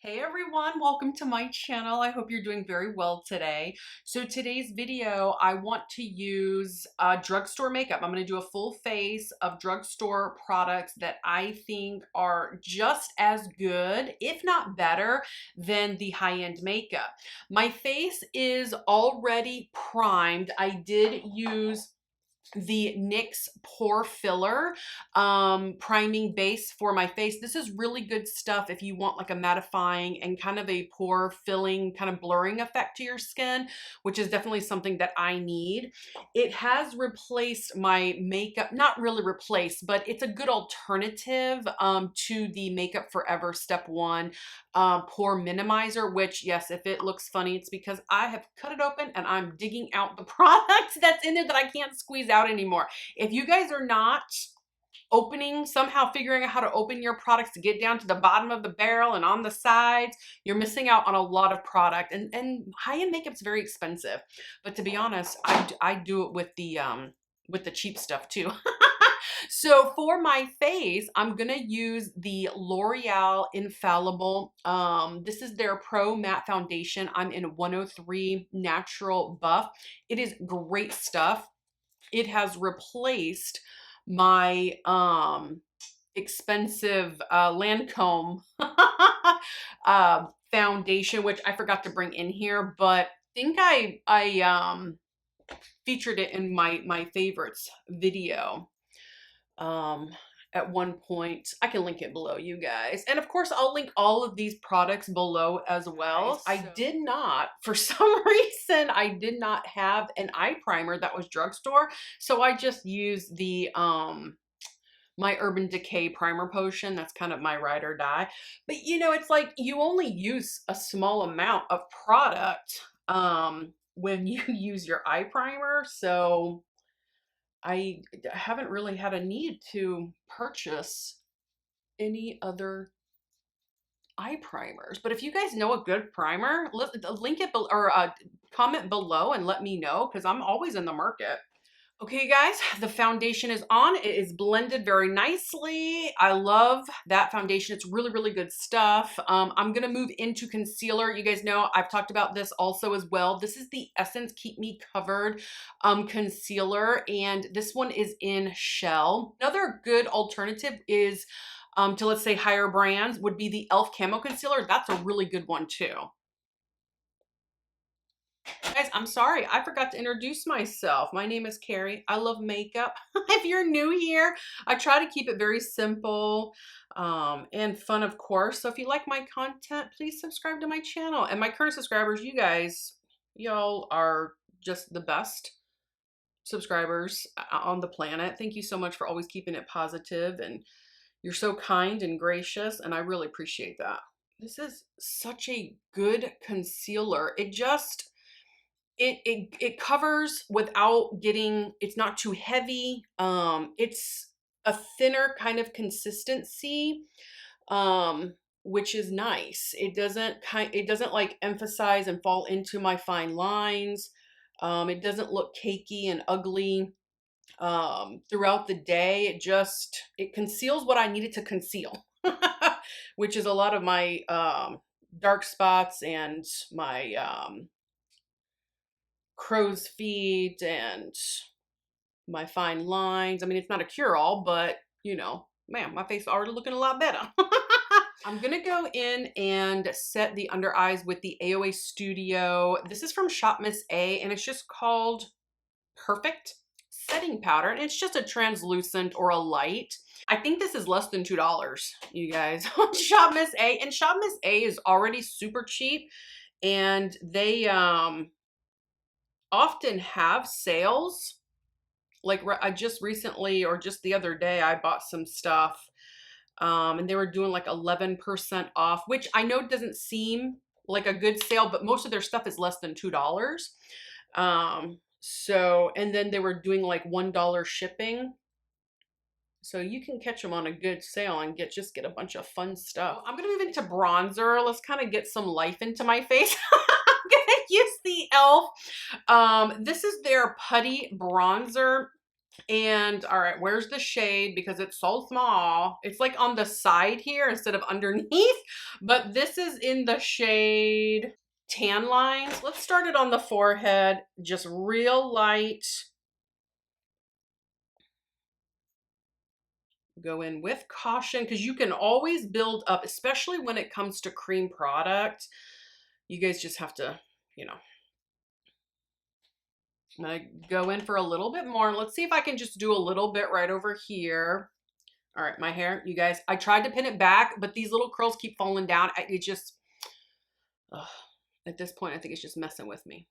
Hey everyone, welcome to my channel. I hope you're doing very well today. So today's video, I want to use drugstore makeup. I'm going to do a full face of drugstore products that I think are just as good, if not better, than the high-end makeup. My face is already primed. I did use the NYX pore filler priming base for my face. This is really good stuff if you want like a mattifying and kind of a pore filling kind of blurring effect to your skin, which is definitely something that I need. It has replaced my makeup, not really replaced, but it's a good alternative to the Makeup Forever Step 1 pore minimizer, which yes, if it looks funny, it's because I have cut it open and I'm digging out the product that's in there that I can't squeeze out anymore. If you guys are not somehow figuring out how to open your products to get down to the bottom of the barrel and on the sides, you're missing out on a lot of product. And high-end makeup's very expensive. But to be honest, I do it with the cheap stuff too. So for my face, I'm gonna use the L'Oreal Infallible. This is their Pro Matte Foundation. I'm in 103 Natural Buff. It is great stuff. It has replaced my expensive Lancome foundation, which I forgot to bring in here, but I think I featured it in my favorites video at one point. I can link it below, you guys. And of course, I'll link all of these products below as well. I did not, for some reason, I did not have an eye primer that was drugstore. So I just used the my Urban Decay primer potion. That's kind of my ride or die. But you know, it's like you only use a small amount of product when you use your eye primer. So I haven't really had a need to purchase any other eye primers. But if you guys know a good primer, link it or comment below and let me know, because I'm always in the market. Okay, guys, the foundation is on. It is blended very nicely. I love that foundation. It's really, really good stuff. I'm going to move into concealer. You guys know I've talked about this also as well. This is the Essence Keep Me Covered concealer, and this one is in Shell. Another good alternative is to, let's say, higher brands would be the e.l.f. Camo Concealer. That's a really good one too. Guys, I'm sorry, I forgot to introduce myself. My name is Carrie. I love makeup. If you're new here, I try to keep it very simple and fun, of course. So if you like my content, please subscribe to my channel. And my current subscribers, you guys, y'all are just the best subscribers on the planet. Thank you so much for always keeping it positive, and you're so kind and gracious, and I really appreciate that. This is such a good concealer. It covers without getting, it's not too heavy. It's a thinner kind of consistency, which is nice. It doesn't like emphasize and fall into my fine lines. It doesn't look cakey and ugly throughout the day. It conceals what I needed to conceal, which is a lot of my dark spots and my crow's feet and my fine lines. I mean, it's not a cure-all, but you know, man, my face is already looking a lot better. I'm gonna go in and set the under eyes with the AOA Studio. This is from Shop Miss A, and it's just called Perfect Setting Powder, and it's just a translucent or a light. I think this is less than $2, you guys, on Shop Miss A, and Shop Miss A is already super cheap, and they often have sales. Like I just recently, or just the other day, I bought some stuff and they were doing like 11% off, which I know doesn't seem like a good sale, but most of their stuff is less than $2. So, and then they were doing like $1 shipping. So you can catch them on a good sale and just get a bunch of fun stuff. I'm gonna move into bronzer. Let's kind of get some life into my face. I'm gonna use the e.l.f. This is their Putty Bronzer. And all right, where's the shade? Because it's so small. It's like on the side here instead of underneath. But this is in the shade Tan Lines. Let's start it on the forehead, just real light. Go in with caution because you can always build up, especially when it comes to cream product. You guys just have to, you know. I'm gonna go in for a little bit more. Let's see if I can just do a little bit right over here. All right, my hair, you guys, I tried to pin it back, but these little curls keep falling down. It just, ugh, at this point, I think it's just messing with me.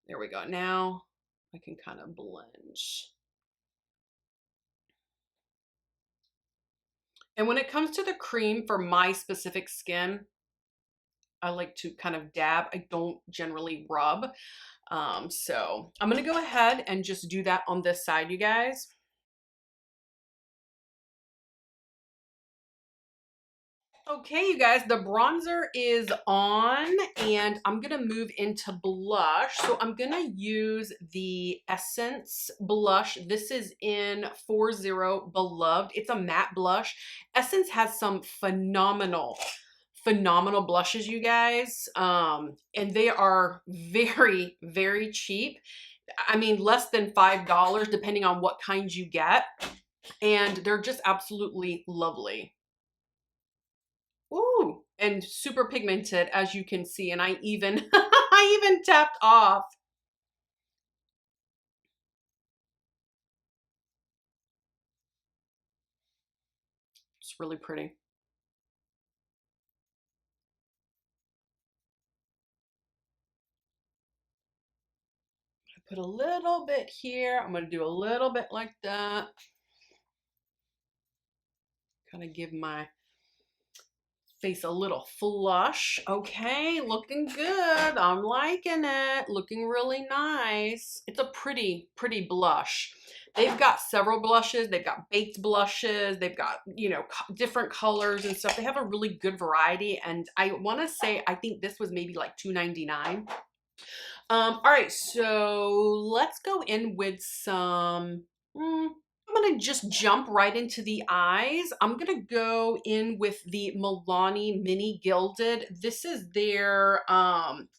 There we go. Now I can kind of blend. And when it comes to the cream for my specific skin, I like to kind of dab. I don't generally rub. So I'm going to go ahead and just do that on this side, you guys. Okay, you guys, the bronzer is on and I'm gonna move into blush. So I'm gonna use the Essence blush. This is in 40 Beloved. It's a matte blush. Essence has some phenomenal blushes, you guys. And they are very, very cheap. I mean, less than $5 depending on what kind you get. And they're just absolutely lovely. Ooh, and super pigmented as you can see. And I even, I even tapped off. It's really pretty. I put a little bit here. I'm going to do a little bit like that. Kind of give my face a little flush. Okay, looking good. I'm liking it. Looking really nice. It's a pretty, pretty blush. They've got several blushes. They've got baked blushes. They've got, you know, different colors and stuff. They have a really good variety. And I want to say, I think this was maybe like $2.99. All right, so let's go in with some, I'm gonna just jump right into the eyes. I'm gonna go in with the Milani Mini Gilded. This is their,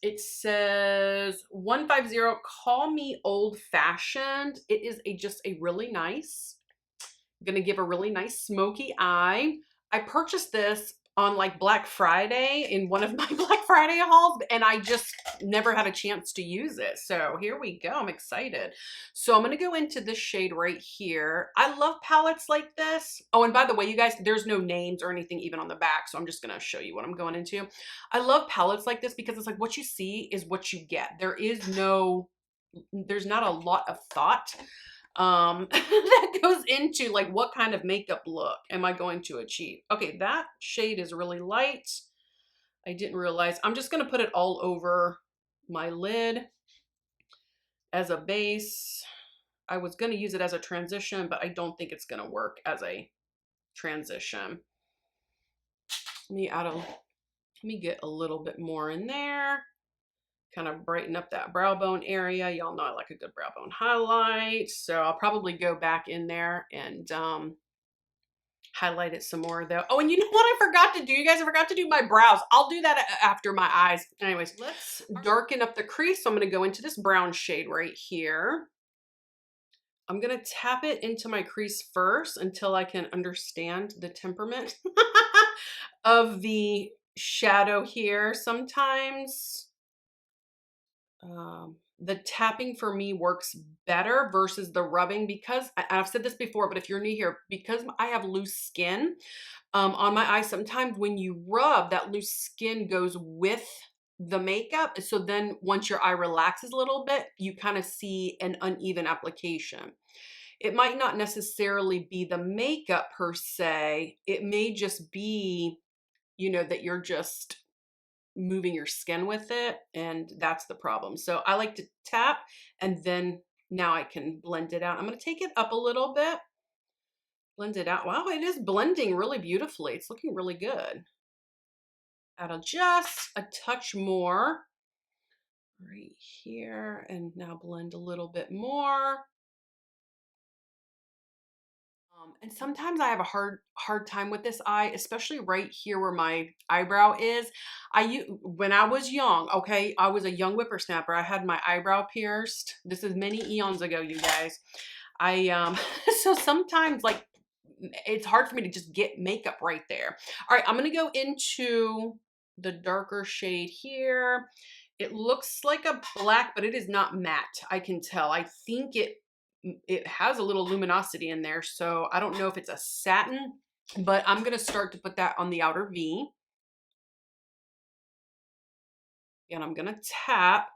it says 150, call me old fashioned. It is just a really nice, gonna give a really nice smoky eye. I purchased this on like Black Friday in one of my Black Friday hauls, and I just never had a chance to use it. So here we go. I'm excited. So I'm going to go into this shade right here. I love palettes like this. Oh, and by the way, you guys, there's no names or anything even on the back. So I'm just going to show you what I'm going into. I love palettes like this because it's like what you see is what you get. There's not a lot of thought that goes into like what kind of makeup look am I going to achieve. Okay, that shade is really light. I didn't realize. I'm just going to put it all over my lid as a base. I was going to use it as a transition, but I don't think it's going to work as a transition. Let me get a little bit more in there. Kind of brighten up that brow bone area. Y'all know I like a good brow bone highlight. So I'll probably go back in there and highlight it some more though. Oh, and you know what I forgot to do? You guys, I forgot to do my brows. I'll do that after my eyes. Anyways, let's darken up the crease. So I'm going to go into this brown shade right here. I'm going to tap it into my crease first until I can understand the temperament of the shadow here. Sometimes the tapping for me works better versus the rubbing because I've said this before, but if you're new here, because I have loose skin on my eyes, sometimes when you rub, that loose skin goes with the makeup. So then once your eye relaxes a little bit, you kind of see an uneven application. It might not necessarily be the makeup per se. It may just be, you know, that you're just moving your skin with it, and that's the problem. So I like to tap and then now I can blend it out. I'm going to take it up a little bit, blend it out. Wow, it is blending really beautifully. It's looking really good. Add just a touch more right here, and now blend a little bit more. And sometimes I have a hard time with this eye, especially right here where my eyebrow is. When I was young, okay, I was a young whippersnapper. I had my eyebrow pierced. This is many eons ago, you guys. So sometimes like it's hard for me to just get makeup right there. All right, I'm gonna go into the darker shade here. It looks like a black, but it is not matte. I can tell. I think it has a little luminosity in there, so I don't know if it's a satin, but I'm gonna start to put that on the outer V. And I'm gonna tap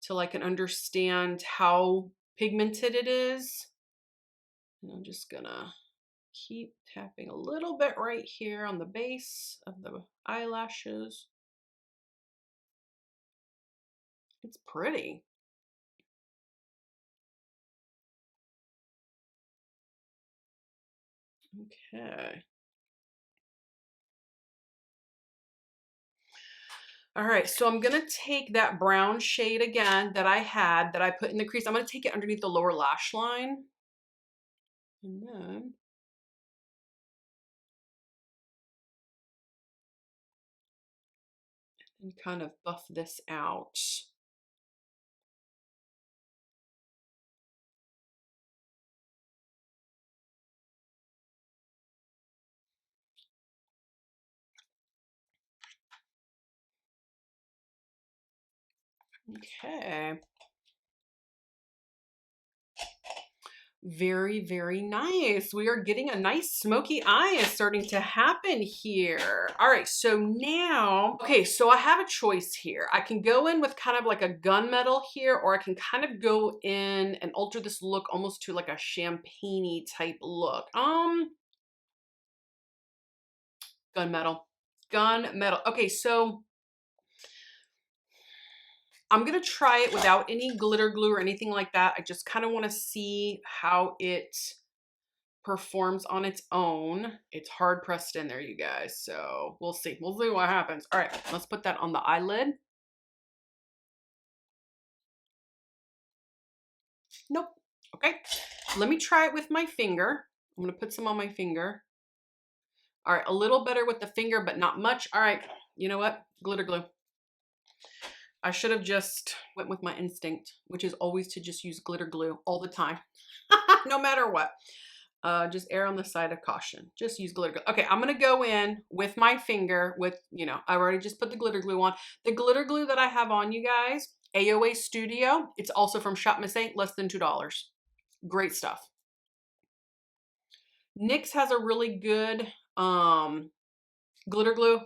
till I can understand how pigmented it is. And I'm just gonna keep tapping a little bit right here on the base of the eyelashes. It's pretty. Okay. All right, so I'm gonna take that brown shade again that I put in the crease. I'm gonna take it underneath the lower lash line. And then kind of buff this out. Okay. Very, very nice. We are getting a nice smoky eye is starting to happen here. All right, so now, okay, so I have a choice here. I can go in with kind of like a gunmetal here, or I can kind of go in and alter this look almost to like a champagne-y type look. Gunmetal. Gunmetal. Okay, so I'm gonna try it without any glitter glue or anything like that. I just kind of want to see how it performs on its own. It's hard pressed in there, you guys. So we'll see. We'll see what happens. All right, let's put that on the eyelid. Nope. Okay, let me try it with my finger. I'm gonna put some on my finger. All right, a little better with the finger, but not much. All right, you know what? Glitter glue. I should have just went with my instinct, which is always to just use glitter glue all the time, no matter what. Just err on the side of caution. Just use glitter glue. Okay, I'm gonna go in with my finger with, I already just put the glitter glue on. The glitter glue that I have on, you guys, AOA Studio. It's also from Shop Miss A, less than $2. Great stuff. NYX has a really good glitter glue.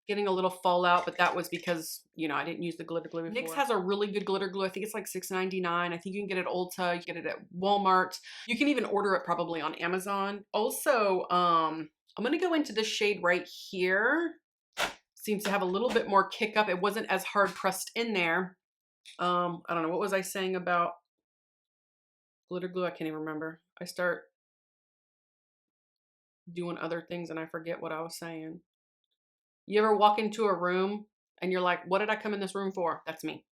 Getting a little fallout, but that was because, I didn't use the glitter glue before. NYX has a really good glitter glue. I think it's like $6.99. I think you can get it at Ulta, you get it at Walmart. You can even order it probably on Amazon. Also, I'm gonna go into this shade right here. Seems to have a little bit more kick up. It wasn't as hard pressed in there. I don't know, what was I saying about glitter glue? I can't even remember. I start doing other things and I forget what I was saying. You ever walk into a room and you're like, what did I come in this room for? That's me.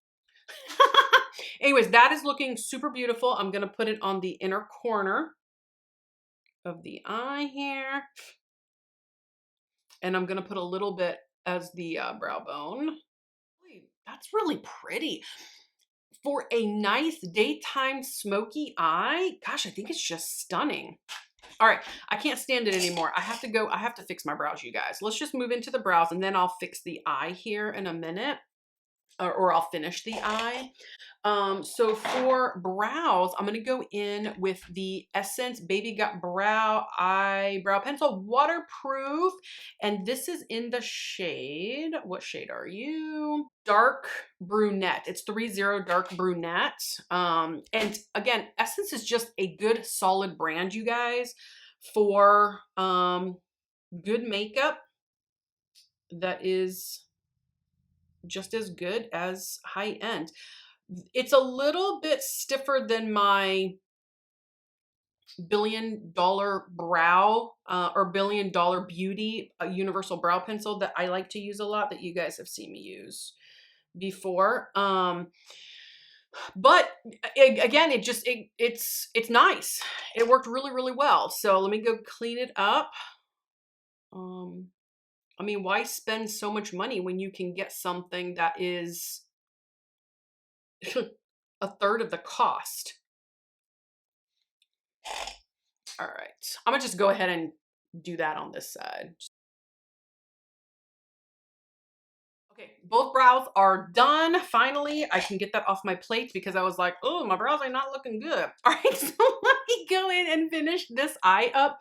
Anyways, that is looking super beautiful. I'm going to put it on the inner corner of the eye here. And I'm going to put a little bit as the brow bone. That's really pretty. For a nice daytime smoky eye, gosh, I think it's just stunning. All right, I can't stand it anymore. I have to fix my brows, you guys. Let's just move into the brows and then I'll fix the eye here in a minute, or I'll finish the eye. So for brows, I'm gonna go in with the Essence Baby Got Brow Eyebrow Pencil, waterproof. And this is in the shade, what shade are you? Dark Brunette. It's 30 Dark Brunette. And again, Essence is just a good solid brand, you guys, for good makeup that is just as good as high end. It's a little bit stiffer than my $1 billion brow or $1 billion beauty universal brow pencil that I like to use a lot, that you guys have seen me use. before. But again, it's nice. It worked really, really well. So let me go clean it up. I mean, why spend so much money when you can get something that is a third of the cost? All right, I'm gonna just go ahead and do that on this side. Okay, both brows are done. Finally, I can get that off my plate because I was like, oh, my brows are not looking good. All right, so let me go in and finish this eye up.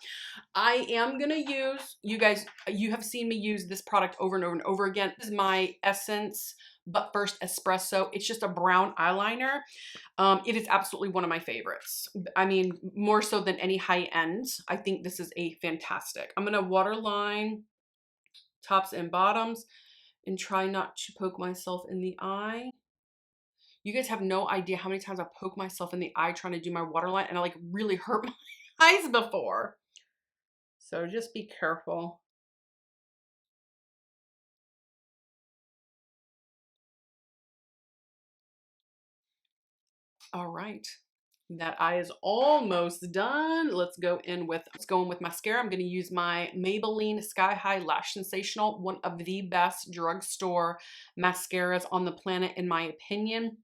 I am gonna use, you guys, you have seen me use this product over and over and over again. This is my Essence But First Espresso. It's just a brown eyeliner. It is absolutely one of my favorites. I mean, more so than any high end. I think this is a fantastic. I'm gonna waterline tops and bottoms and try not to poke myself in the eye. You guys have no idea how many times I poke myself in the eye trying to do my waterline and I like really hurt my eyes before. So just be careful. All right. That eye is almost done. Let's go in with mascara. I'm going to use my Maybelline Sky High Lash Sensational, one of the best drugstore mascaras on the planet in my opinion.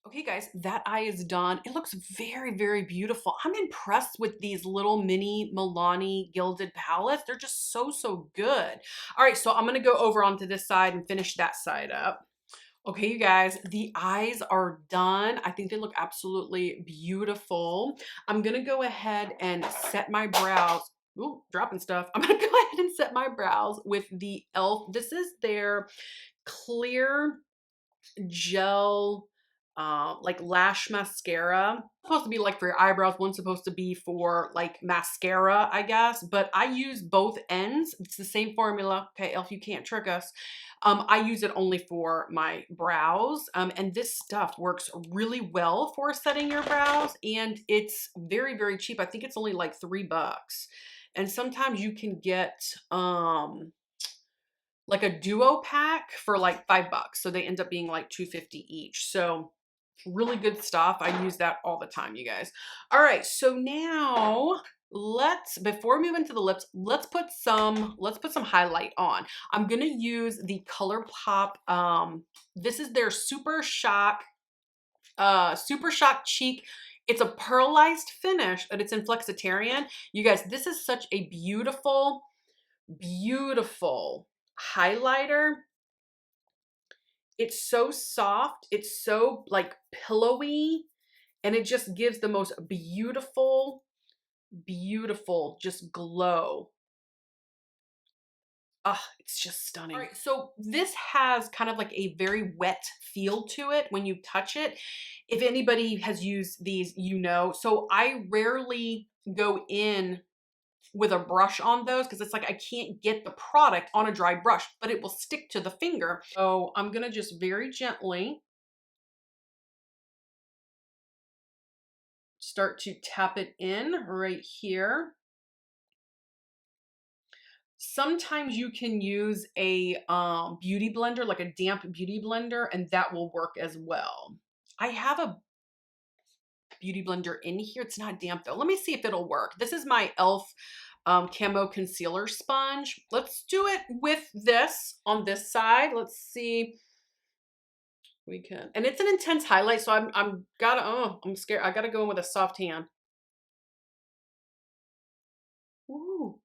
Okay guys, that eye is done. It looks very, very beautiful. I'm impressed with these little mini Milani gilded palettes. They're just so, so good. All right, so I'm gonna go over onto this side and finish that side up. Okay, you guys, the eyes are done. I think they look absolutely beautiful. I'm gonna go ahead and set my brows. Ooh, dropping stuff. I'm gonna go ahead and set my brows with the e.l.f. This is their clear gel like lash mascara. It's supposed to be like for your eyebrows, one's supposed to be for like mascara, I guess, but I use both ends. It's the same formula. Okay, Elf, you can't trick us. I use it only for my brows, and this stuff works really well for setting your brows, and it's very, very cheap. I think it's only like $3, and sometimes you can get like a duo pack for like $5. So they end up being like $2.50 each. So really good stuff. I use that all the time, you guys. All right, so now before we move into the lips, let's put some highlight on. I'm gonna use the ColourPop. This is their Super Shock Cheek. It's a pearlized finish, but it's in Flexitarian. You guys, this is such a beautiful, beautiful highlighter. It's so soft, it's so like pillowy, and it just gives the most beautiful, beautiful just glow. Ah, it's just stunning. All right, so this has kind of like a very wet feel to it when you touch it. If anybody has used these, you know. So I rarely go in with a brush on those because it's like I can't get the product on a dry brush, but it will stick to the finger. So I'm gonna just very gently start to tap it in right here. Sometimes you can use a beauty blender, like a damp beauty blender, and that will work as well. I have a beauty blender in here. It's not damp though. Let me see if it'll work. This is my e.l.f. Camo Concealer Sponge. Let's do it with this on this side. Let's see. We can, and it's an intense highlight, so I'm scared. I gotta go in with a soft hand. Ooh.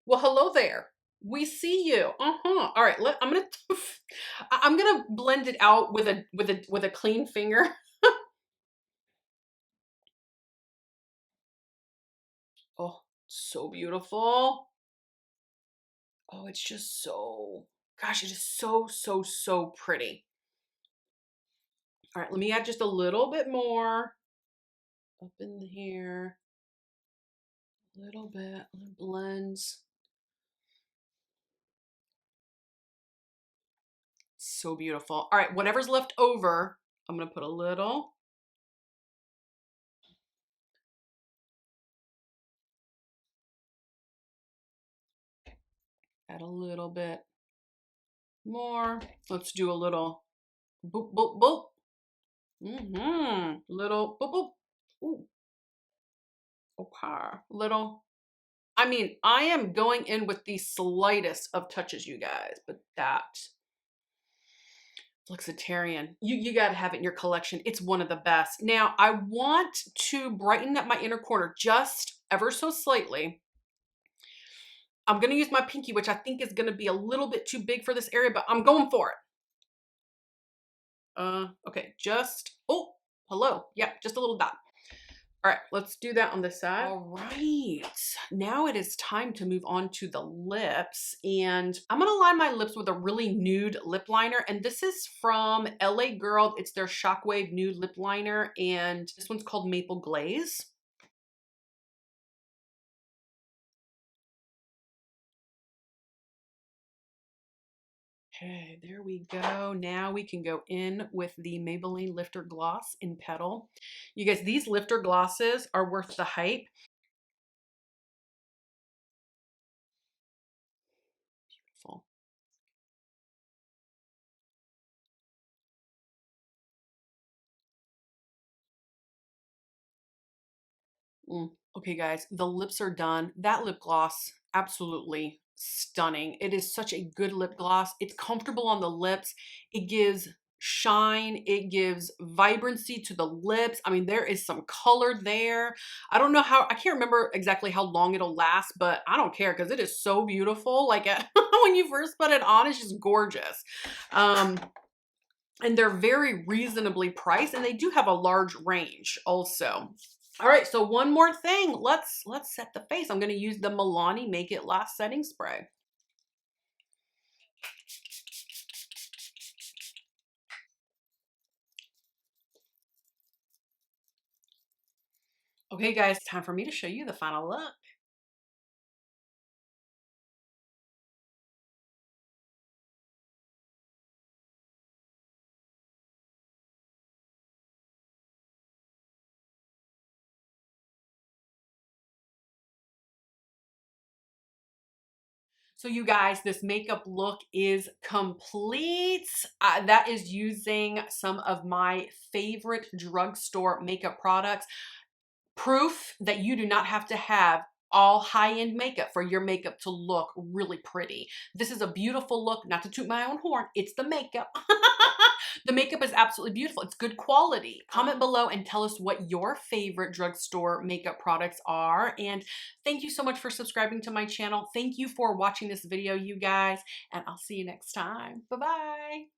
Well, hello there. We see you. Uh-huh. All right, I'm gonna blend it out with a clean finger. Oh, so beautiful. Oh, it's just so, gosh, it is so, so, so pretty. All right, let me add just a little bit more up in here. A little bit, blends. So beautiful. All right, whatever's left over, I'm gonna put a little. Add a little bit more. Let's do a little boop, boop, boop. Little boop, boop. Ooh. Okay. Little. I mean, I am going in with the slightest of touches, you guys, but that Flexitarian, you got to have it in your collection. It's one of the best. Now, I want to brighten up my inner corner just ever so slightly. I'm going to use my pinky, which I think is going to be a little bit too big for this area, but I'm going for it. Okay, just, oh, hello. Yeah, just a little dot. All right, let's do that on this side. All right, now it is time to move on to the lips. And I'm gonna line my lips with a really nude lip liner. And this is from LA Girl. It's their Shockwave Nude Lip Liner. And this one's called Maple Glaze. Okay, there we go. Now we can go in with the Maybelline Lifter Gloss in Petal. You guys, these lifter glosses are worth the hype. Beautiful. Okay, guys, the lips are done. That lip gloss, absolutely stunning. It is such a good lip gloss. It's comfortable on the lips. It gives shine. It gives vibrancy to the lips. I mean, there is some color there. I don't know how, I can't remember exactly how long it'll last, but I don't care because it is so beautiful. Like when you first put it on, it's just gorgeous. And they're very reasonably priced, and they do have a large range also. All right, so one more thing. Let's set the face. I'm going to use the Milani Make It Last setting spray. Okay, guys, time for me to show you the final look. So you guys, this makeup look is complete. That is using some of my favorite drugstore makeup products. Proof that you do not have to have all high-end makeup for your makeup to look really pretty. This is a beautiful look, not to toot my own horn, it's the makeup. The makeup is absolutely beautiful. It's good quality. Comment below and tell us what your favorite drugstore makeup products are. And thank you so much for subscribing to my channel. Thank you for watching this video, you guys, and I'll see you next time. Bye-bye.